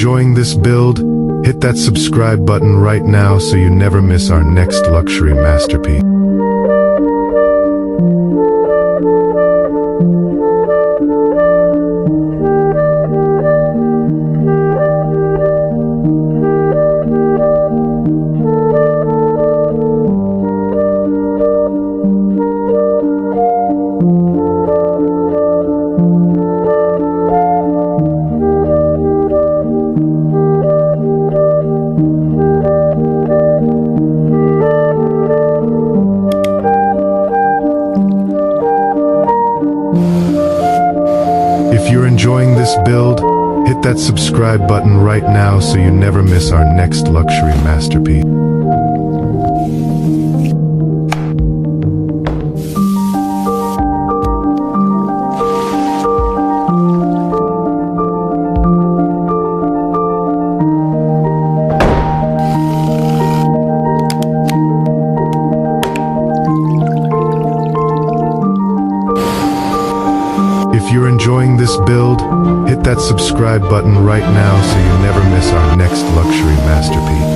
enjoying this build, hit that subscribe button right now so you never miss our next luxury masterpiece. If you're enjoying this build, hit that subscribe button right now so you never miss our next luxury masterpiece. If you're enjoying this build, hit that subscribe button right now so you never miss our next luxury masterpiece.